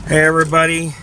Hey everybody,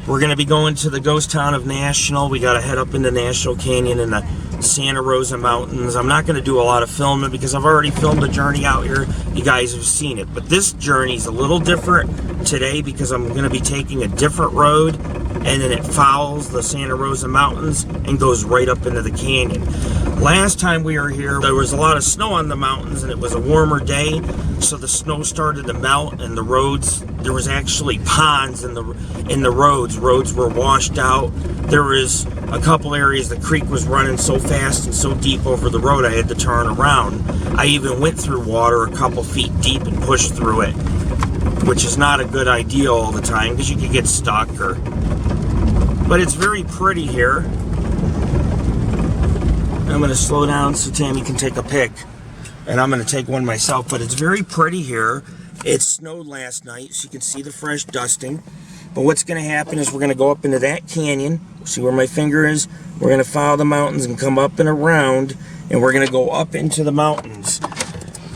we're going to be going to the ghost town of National. We got to head up into National Canyon in the Santa Rosa Mountains. I'm not going to do a lot of filming because I've already filmed a journey out here. You guys have seen it. But this journey is a little different today because I'm going to be taking a different road, and then it follows the Santa Rosa Mountains and goes right up into the canyon. Last time we were here, there was a lot of snow on the mountains and it was a warmer day, so the snow started to melt and the roads, there was actually ponds in the roads. Roads were washed out. There was a couple areas the creek was running so fast and so deep over the road I had to turn around. I even went through water a couple feet deep and pushed through it, which is not a good idea all the time because you could get stuck. But it's very pretty here. I'm going to slow down so Tammy can take a pic, and I'm going to take one myself, but it's very pretty here. It snowed last night, so you can see the fresh dusting. But what's going to happen is we're going to go up into that canyon. See where my finger is? We're going to follow the mountains and come up and around, and we're going to go up into the mountains.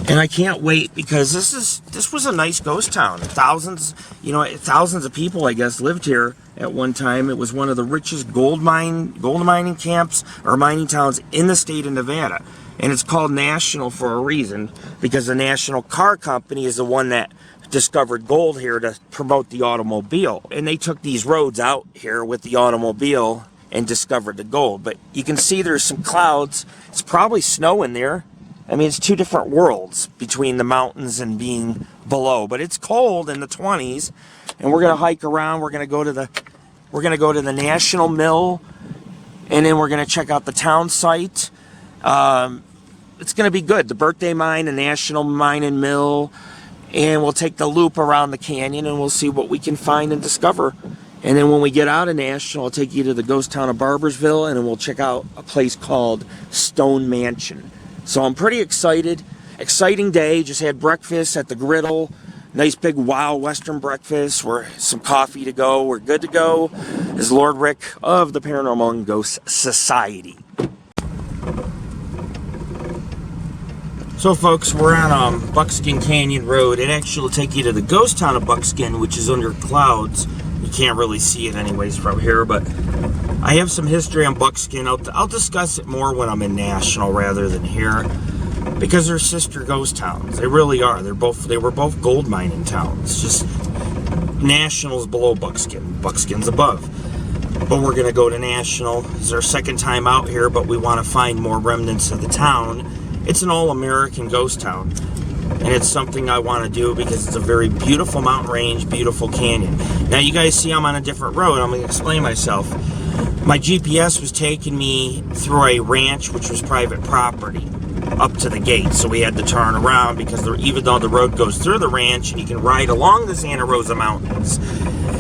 And I can't wait because this was a nice ghost town. Thousands of people, I guess, lived here at one time. It was one of the richest gold mining camps or mining towns in the state of Nevada. And it's called National for a reason, because the National Car Company is the one that discovered gold here to promote the automobile. And they took these roads out here with the automobile and discovered the gold. But you can see there's some clouds. It's probably snow in there. I mean, it's two different worlds between the mountains and being below. But it's cold in the 20s, and we're gonna hike around. We're gonna go to the National Mill, and then we're gonna check out the town site. It's gonna be good. The birthday mine, the National Mine and Mill, and we'll take the loop around the canyon, and we'll see what we can find and discover. And then when we get out of National, I'll take you to the ghost town of Barbersville, and then we'll check out a place called Stone Mansion. So I'm pretty excited. Exciting day. Just had breakfast at the Griddle. Nice big wild western breakfast. We're some coffee to go. We're good to go. This is Lord Rick of the Paranormal and Ghost Society. So folks, we're on Buckskin Canyon Road. It actually will take you to the ghost town of Buckskin, which is under clouds. You can't really see it anyways from here, but I have some history on Buckskin. I'll discuss it more when I'm in National rather than here, because they're sister ghost towns. They really are. They were both gold mining towns. Just National's below Buckskin. Buckskin's above. But we're gonna go to National. It's our second time out here, but we want to find more remnants of the town. It's an all-American ghost town, and it's something I want to do because it's a very beautiful mountain range, beautiful canyon. Now you guys see I'm on a different road. I'm gonna explain myself. My GPS was taking me through a ranch, which was private property, up to the gate. So we had to turn around because even though the road goes through the ranch and you can ride along the Santa Rosa Mountains,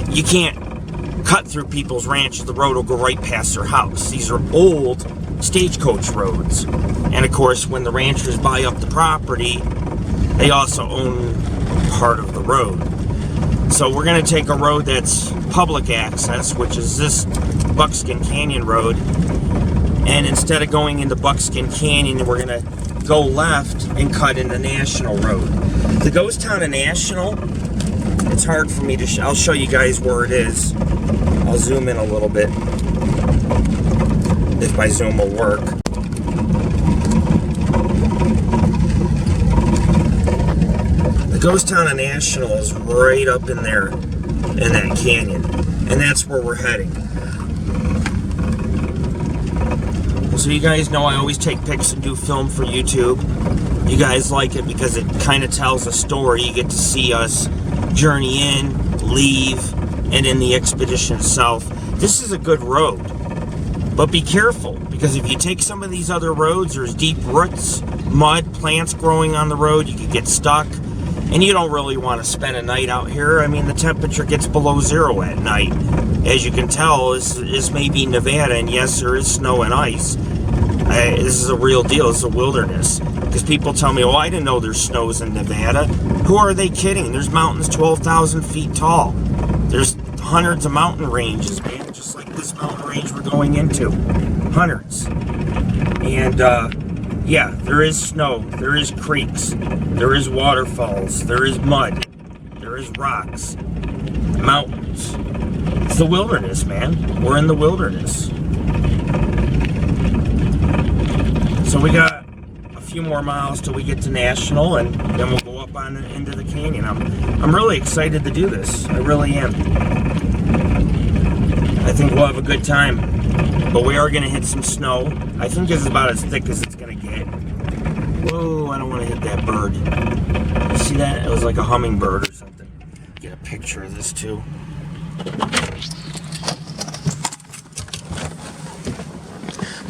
you can't cut through people's ranches. The road will go right past their house. These are old stagecoach roads. And of course, when the ranchers buy up the property, they also own part of the road. So we're going to take a road that's public access, which is this Buckskin Canyon Road. And instead of going into Buckskin Canyon, we're going to go left and cut into National Road. The ghost town of National, it's hard for me to I'll show you guys where it is. I'll zoom in a little bit, if my zoom will work. The ghost town of National is right up in there, in that canyon, and that's where we're heading. So you guys know I always take pics and do film for YouTube. You guys like it because it kind of tells a story. You get to see us journey in, leave, and in the expedition itself. This is a good road, but be careful, because if you take some of these other roads, there's deep roots, mud, plants growing on the road. You could get stuck. And you don't really want to spend a night out here. I mean, the temperature gets below zero at night. As you can tell, this may be Nevada, and yes, there is snow and ice. This is a real deal. It's a wilderness. Because people tell me, oh, I didn't know there's snows in Nevada. Who are they kidding? There's mountains 12,000 feet tall. There's hundreds of mountain ranges, man, just like this mountain range we're going into. Hundreds. And, yeah, there is snow, there is creeks, there is waterfalls, there is mud, there is rocks. mountains. It's the wilderness, man. We're in the wilderness. So we got a few more miles till we get to National, and then we'll go up on into the canyon. I'm really excited to do this. I really am. I think we'll have a good time. But we are going to hit some snow. I think this is about as thick as it's going to get. Whoa, I don't want to hit that bird. You see that? It was like a hummingbird or something. Get a picture of this too.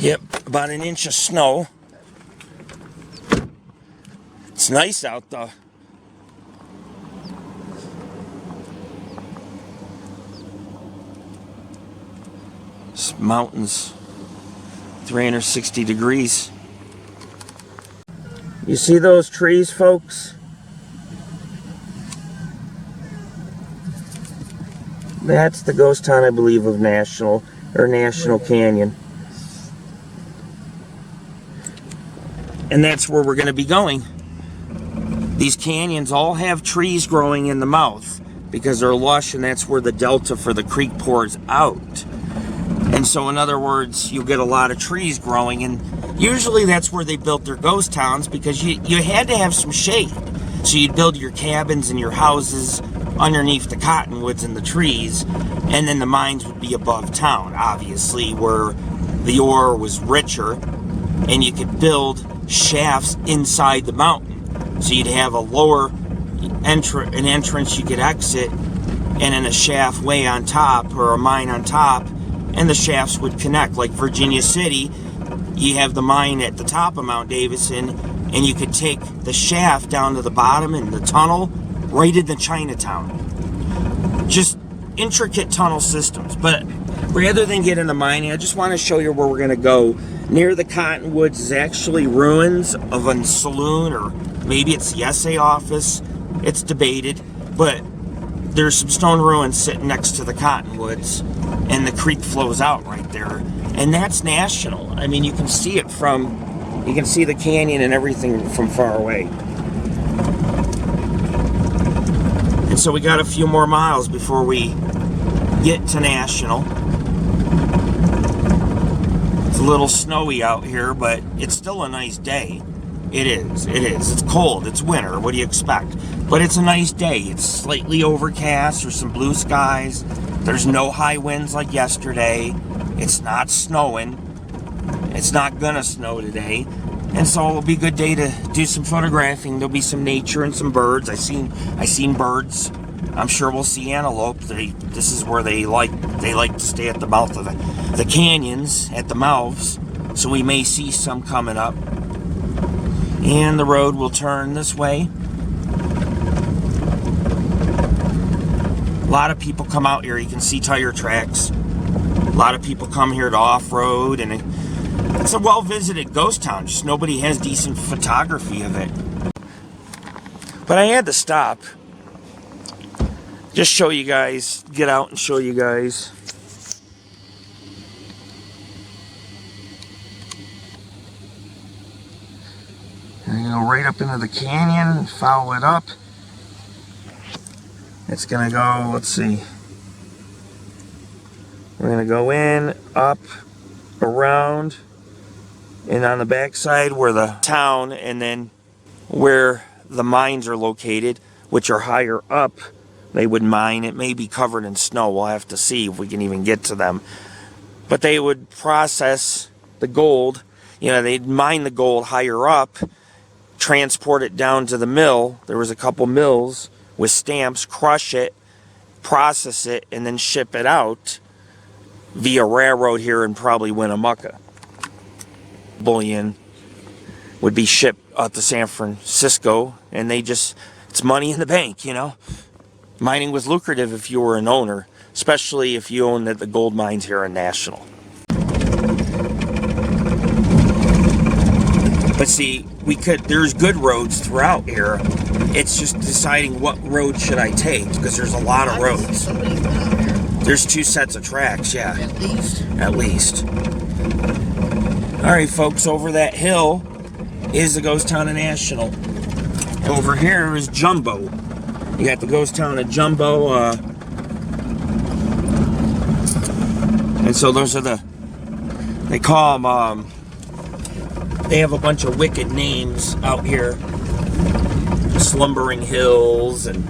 Yep, about an inch of snow. It's nice out though. This mountain's 360 degrees. You see those trees, folks? That's the ghost town, I believe, of National Canyon. And that's where we're going to be going. These canyons all have trees growing in the mouth because they're lush, and that's where the delta for the creek pours out. And so, in other words, you get a lot of trees growing, and usually that's where they built their ghost towns because you had to have some shade. So you'd build your cabins and your houses underneath the cottonwoods and the trees, and then the mines would be above town, obviously, where the ore was richer, and you could build shafts inside the mountain. So you'd have a lower entrance you could exit, and then a shaft way on top, or a mine on top, and the shafts would connect. Like Virginia City, you have the mine at the top of Mount Davison, and you could take the shaft down to the bottom and the tunnel right into Chinatown. Just intricate tunnel systems. But rather than get into mining, I just want to show you where we're going to go. Near the Cottonwoods is actually ruins of a saloon, or maybe it's the SA office. It's debated, but there's some stone ruins sitting next to the Cottonwoods, and the creek flows out right there. And that's National. I mean, you can see it you can see the canyon and everything from far away. And so we got a few more miles before we get to National. It's a little snowy out here, but it's still a nice day. It is. It's cold. It's winter. What do you expect? But it's a nice day. It's slightly overcast. There's some blue skies. There's no high winds like yesterday. It's not snowing. It's not gonna snow today. And so it'll be a good day to do some photographing. There'll be some nature and some birds. I seen birds. I'm sure we'll see antelope. This is where they like to stay at the mouth of the canyons, at the mouths. So we may see some coming up. And the road will turn this way. A lot of people come out here. You can see tire tracks. A lot of people come here to off-road, and it's a well-visited ghost town. Just nobody has decent photography of it. But I had to stop. Just show you guys, get out and show you guys. And you go right up into the canyon, follow it up. It's gonna go, let's see. We're gonna go in, up, around, and on the backside where the town, and then where the mines are located, which are higher up. They would mine. It may be covered in snow. We'll have to see if we can even get to them. But they would process the gold. You know, they'd mine the gold higher up, transport it down to the mill. There was a couple mills with stamps, crush it, process it, and then ship it out via railroad here in probably Winnemucca. Bullion would be shipped out to San Francisco, and it's money in the bank, you know. Mining was lucrative if you were an owner, especially if you owned the gold mines here in National. But see, there's good roads throughout here. It's just deciding what road should I take, because there's a lot of roads. There's 2 sets of tracks, yeah. At least. Alright, folks, over that hill is the ghost town of National. Over here is Jumbo. You got the ghost town of Jumbo. And so those are they call them, they have a bunch of wicked names out here. Slumbering Hills, and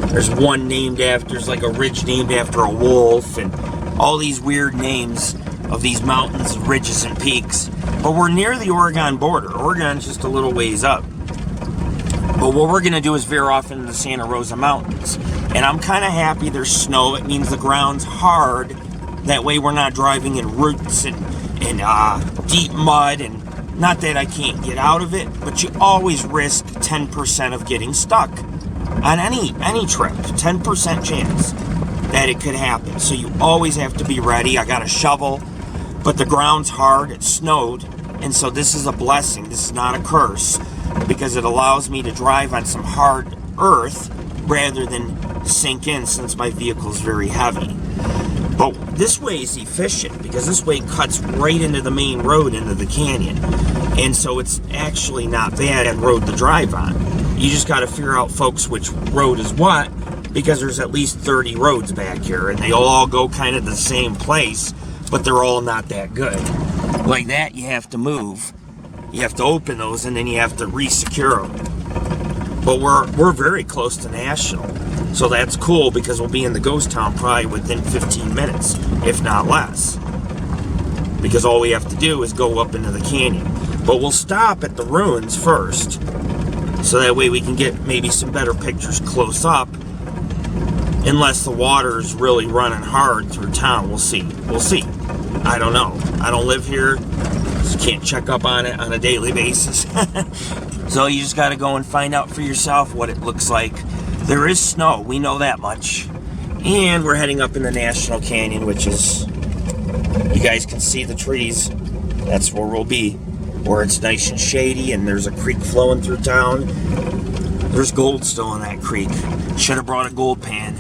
there's one there's like a ridge named after a wolf, and all these weird names of these mountains, ridges, and peaks. But we're near the Oregon border. Oregon's just a little ways up. But what we're going to do is veer off into the Santa Rosa Mountains. And I'm kind of happy there's snow. It means the ground's hard. That way we're not driving in roots and deep mud. And not that I can't get out of it, but you always risk 10% of getting stuck on any trip. 10% chance that it could happen. So you always have to be ready. I got a shovel, but the ground's hard. It snowed. And so this is a blessing. This is not a curse, because it allows me to drive on some hard earth rather than sink in, since my vehicle is very heavy. But this way is efficient, because this way cuts right into the main road into the canyon. And so it's actually not bad a road to drive on. You just got to figure out, folks, which road is what, because there's at least 30 roads back here, and they all go kind of the same place, but they're all not that good. Like that, you have to move. You have to open those, and then you have to re-secure them. But we're very close to National, so that's cool, because we'll be in the ghost town probably within 15 minutes, if not less. Because all we have to do is go up into the canyon. But we'll stop at the ruins first, so that way we can get maybe some better pictures close up, unless the water's really running hard through town. We'll see. We'll see. I don't know. I don't live here, so can't check up on it on a daily basis. So you just got to go and find out for yourself what it looks like. There is snow, we know that much. And we're heading up in the National Canyon, which is, you guys can see the trees. That's where we'll be, where it's nice and shady, and there's a creek flowing through town. There's gold still in that creek. Should have brought a gold pan.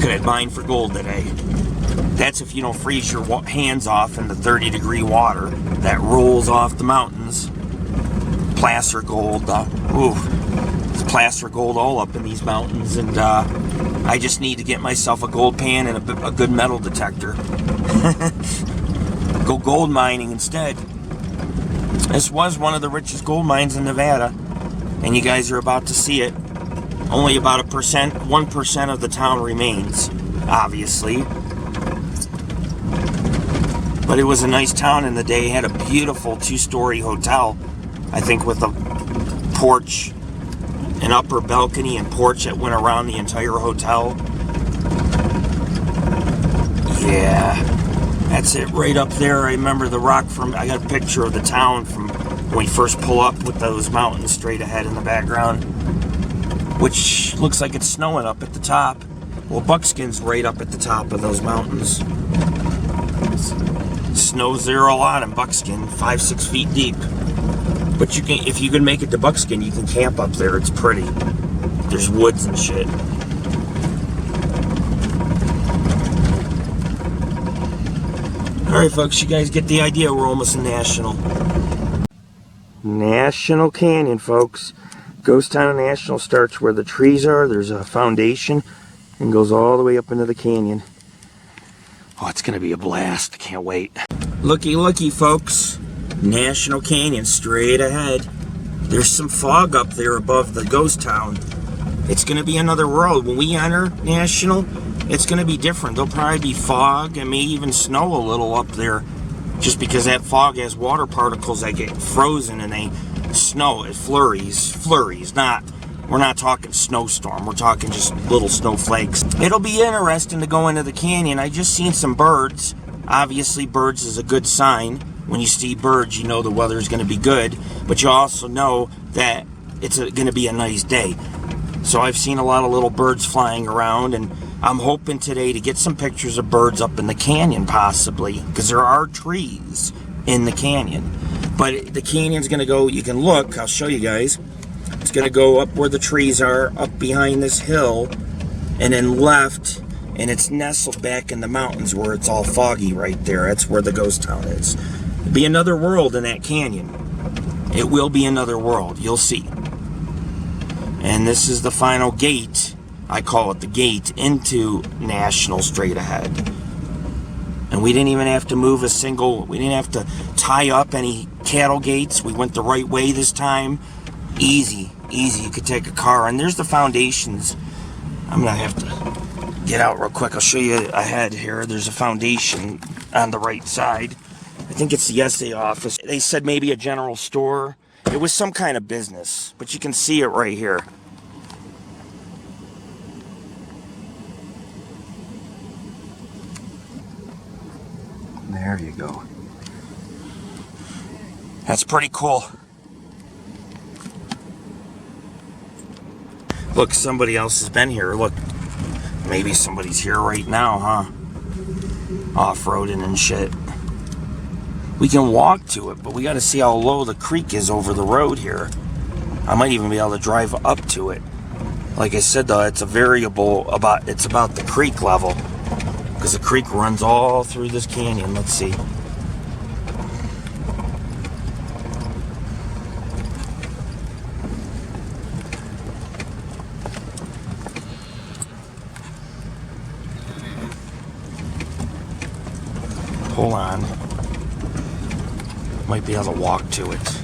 Could have mined for gold today. That's if you don't freeze your hands off in the 30-degree water that rolls off the mountains. Placer gold. It's placer gold all up in these mountains, and I just need to get myself a gold pan and a good metal detector. Go gold mining instead. This was one of the richest gold mines in Nevada, and you guys are about to see it. Only about 1% of the town remains, obviously. But it was a nice town in the day. It had a beautiful 2-story hotel, I think, with a porch, an upper balcony and porch that went around the entire hotel. Yeah, that's it right up there. I remember the rock I got a picture of the town from when we first pull up, with those mountains straight ahead in the background, which looks like it's snowing up at the top. Well, Buckskin's right up at the top of those mountains. Snow zero on in Buckskin, 5-6 feet deep. But you can, if you can make it to Buckskin, you can camp up there. It's pretty. There's woods and shit. Alright, folks, you guys get the idea. We're almost in National Canyon, folks. Ghost Town National starts where the trees are. There's a foundation and goes all the way up into the canyon. Oh, it's going to be a blast. I can't wait. Looky, looky, folks. National Canyon straight ahead. There's some fog up there above the ghost town. It's going to be another world. When we enter National, it's going to be different. There'll probably be fog and maybe even snow a little up there, just because that fog has water particles that get frozen and they snow. It flurries. We're not talking snowstorm. We're talking just little snowflakes. It'll be interesting to go into the canyon. I just seen some birds. Obviously, birds is a good sign. When you see birds, you know the weather is going to be good. But you also know that it's going to be a nice day. So I've seen a lot of little birds flying around, and I'm hoping today to get some pictures of birds up in the canyon, possibly, because there are trees in the canyon. But the canyon's going to go, you can look, I'll show you guys. It's going to go up where the trees are, up behind this hill, and then left, and it's nestled back in the mountains where it's all foggy right there. That's where the ghost town is. It'll be another world in that canyon. It will be another world. You'll see. And this is the final gate. I call it the gate into National straight ahead. And we didn't even have to move we didn't have to tie up any cattle gates. We went the right way this time. Easy, easy. You could take a car. And there's the foundations. I'm going to have to get out real quick. I'll show you ahead here. There's a foundation on the right side. I think it's the SA office. They said maybe a general store. It was some kind of business, but you can see it right here. There you go. That's pretty cool. Look, somebody else has been here. Look, maybe somebody's here right now, huh? Off-roading and shit. We can walk to it, but we got to see how low the creek is over the road here. I might even be able to drive up to it. Like I said, though, it's a variable it's about the creek level, because the creek runs all through this canyon. Let's see. Hold on. Might be able to walk to it.